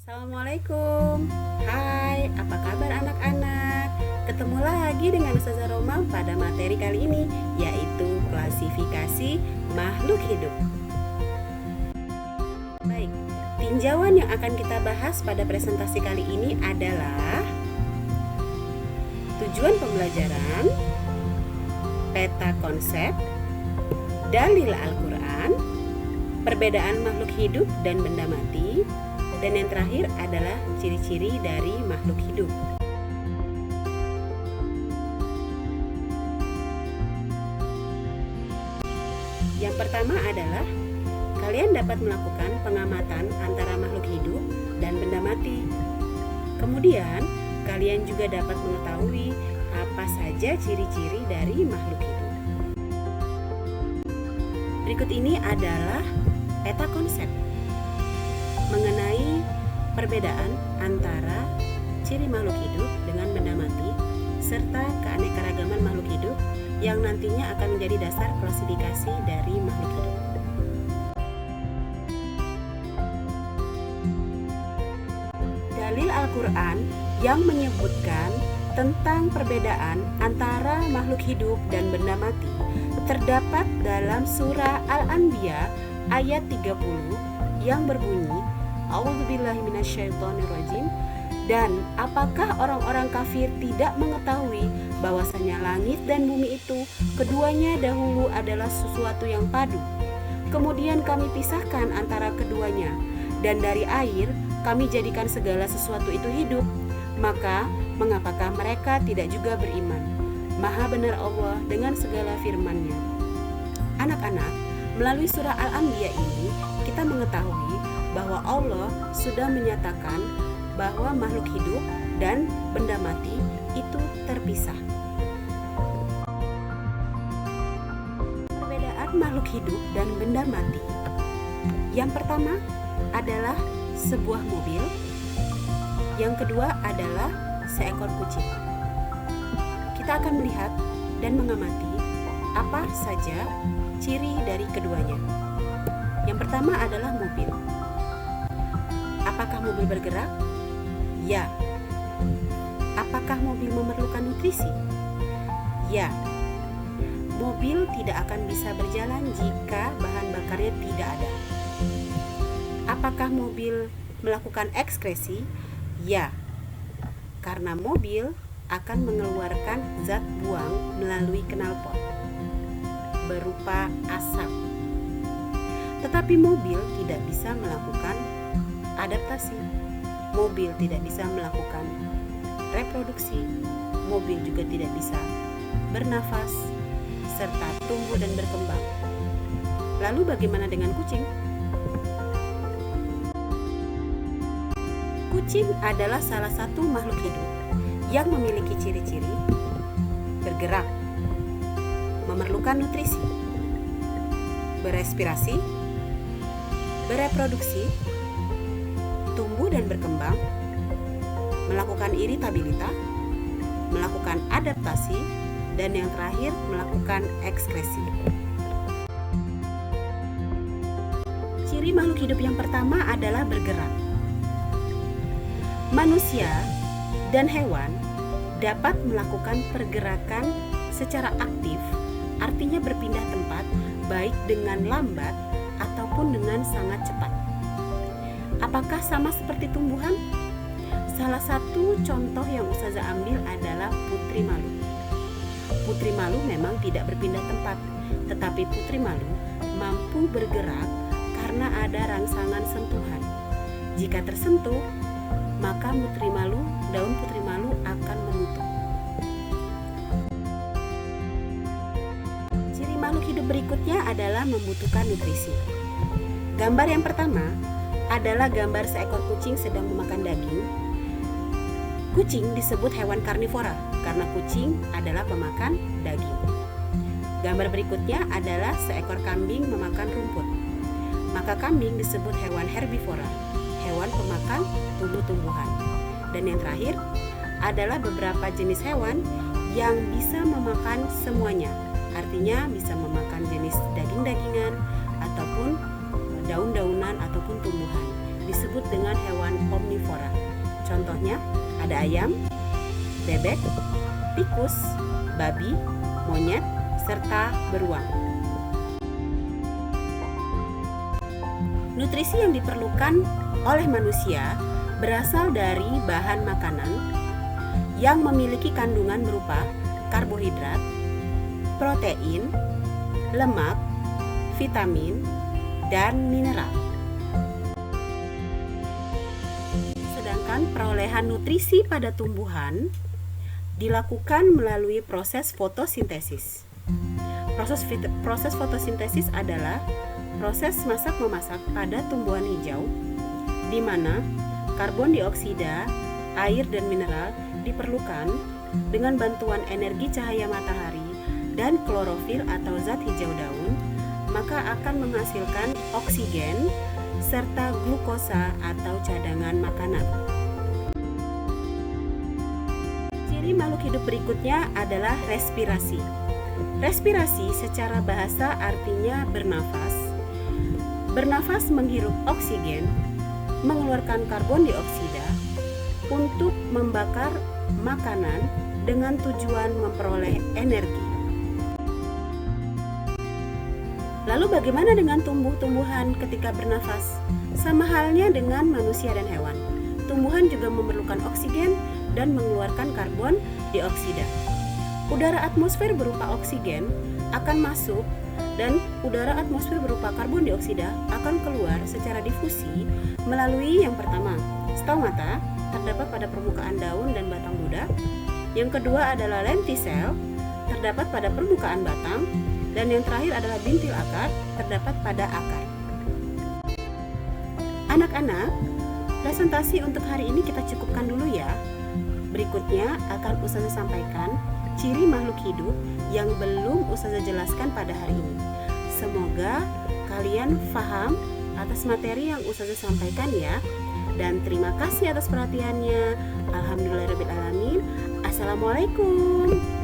Assalamualaikum. Hai, apa kabar anak-anak? Ketemu lagi dengan Ustazah Roma pada materi kali ini, yaitu klasifikasi makhluk hidup. Baik, tinjauan yang akan kita bahas pada presentasi kali ini adalah tujuan pembelajaran, peta konsep, dalil Al-Quran, perbedaan makhluk hidup dan benda mati, dan yang terakhir adalah ciri-ciri dari makhluk hidup. Yang pertama adalah kalian dapat melakukan pengamatan antara makhluk hidup dan benda mati. Kemudian, kalian juga dapat mengetahui apa saja ciri-ciri dari makhluk hidup. Berikut ini adalah peta konsep mengenai perbedaan antara ciri makhluk hidup dengan benda mati serta keanekaragaman makhluk hidup yang nantinya akan menjadi dasar klasifikasi dari makhluk hidup. Dalil Al-Quran yang menyebutkan tentang perbedaan antara makhluk hidup dan benda mati terdapat dalam surah Al-Anbiya ayat 30 yang berbunyi, A'udzubillahi minasyaitonirrajim. Dan apakah orang-orang kafir tidak mengetahui bahwasanya langit dan bumi itu keduanya dahulu adalah sesuatu yang padu. Kemudian kami pisahkan antara keduanya, dan dari air kami jadikan segala sesuatu itu hidup. Maka mengapakah mereka tidak juga beriman? Maha benar Allah dengan segala firman-Nya. Anak-anak, melalui surah Al-Anbiya ini kita mengetahui bahwa Allah sudah menyatakan bahwa makhluk hidup dan benda mati itu terpisah. Perbedaan makhluk hidup dan benda mati. Yang pertama adalah sebuah mobil. Yang kedua adalah seekor kucing. Kita akan melihat dan mengamati apa saja ciri dari keduanya. Yang pertama adalah mobil. Apakah mobil bergerak? Ya. Apakah mobil memerlukan nutrisi? Ya. Mobil tidak akan bisa berjalan jika bahan bakarnya tidak ada. Apakah mobil melakukan ekskresi? Ya. Karena mobil akan mengeluarkan zat buang melalui knalpot berupa asap. Tetapi mobil tidak bisa melakukan adaptasi. Mobil tidak bisa melakukan reproduksi. Mobil juga tidak bisa bernafas serta tumbuh dan berkembang. Lalu bagaimana dengan kucing? Kucing adalah salah satu makhluk hidup yang memiliki ciri-ciri bergerak, memerlukan nutrisi, berespirasi, bereproduksi, tumbuh dan berkembang, melakukan iritabilitas, melakukan adaptasi, dan yang terakhir melakukan ekskresi. Ciri makhluk hidup yang pertama adalah bergerak. Manusia dan hewan dapat melakukan pergerakan secara aktif, artinya berpindah tempat, baik dengan lambat ataupun dengan sangat cepat. Apakah sama seperti tumbuhan? Salah satu contoh yang Ustazah ambil adalah putri malu. Putri malu memang tidak berpindah tempat, tetapi putri malu mampu bergerak karena ada rangsangan sentuhan. Jika tersentuh, maka daun putri malu akan menutup. Ciri makhluk hidup berikutnya adalah membutuhkan nutrisi. Gambar yang pertama adalah gambar seekor kucing sedang memakan daging. Kucing disebut hewan karnivora karena kucing adalah pemakan daging. Gambar berikutnya adalah seekor kambing memakan rumput. Maka kambing disebut hewan herbivora, hewan pemakan tumbuh-tumbuhan. Dan yang terakhir adalah beberapa jenis hewan yang bisa memakan semuanya. Artinya bisa memakan jenis daging-dagingan ataupun daun-daunan ataupun tumbuhan. Disebut dengan hewan omnivora. Contohnya ada ayam, bebek, tikus, babi, monyet, serta beruang. Nutrisi yang diperlukan oleh manusia berasal dari bahan makanan yang memiliki kandungan berupa karbohidrat, protein, lemak, vitamin, dan mineral. Sedangkan perolehan nutrisi pada tumbuhan dilakukan melalui proses fotosintesis. Proses fotosintesis adalah proses masak-memasak pada tumbuhan hijau, di mana karbon dioksida, air, dan mineral diperlukan dengan bantuan energi cahaya matahari dan klorofil atau zat hijau daun, maka akan menghasilkan oksigen serta glukosa atau cadangan makanan. Ciri makhluk hidup berikutnya adalah respirasi. Respirasi secara bahasa artinya bernafas. Bernafas menghirup oksigen, mengeluarkan karbon dioksida untuk membakar makanan dengan tujuan memperoleh energi. Lalu bagaimana dengan tumbuh-tumbuhan ketika bernafas? Sama halnya dengan manusia dan hewan. Tumbuhan juga memerlukan oksigen dan mengeluarkan karbon dioksida. Udara atmosfer berupa oksigen akan masuk dan udara atmosfer berupa karbon dioksida akan keluar secara difusi melalui yang pertama, stomata, terdapat pada permukaan daun dan batang budak. Yang kedua adalah lentisel, terdapat pada permukaan batang. Dan yang terakhir adalah bintil akar, terdapat pada akar. Anak-anak, presentasi untuk hari ini kita cukupkan dulu ya. Berikutnya akan Ustazah sampaikan ciri makhluk hidup yang belum Ustazah jelaskan pada hari ini. Semoga kalian paham atas materi yang Ustazah sampaikan ya. Dan terima kasih atas perhatiannya. Alhamdulillahirabbil alamin. Assalamualaikum.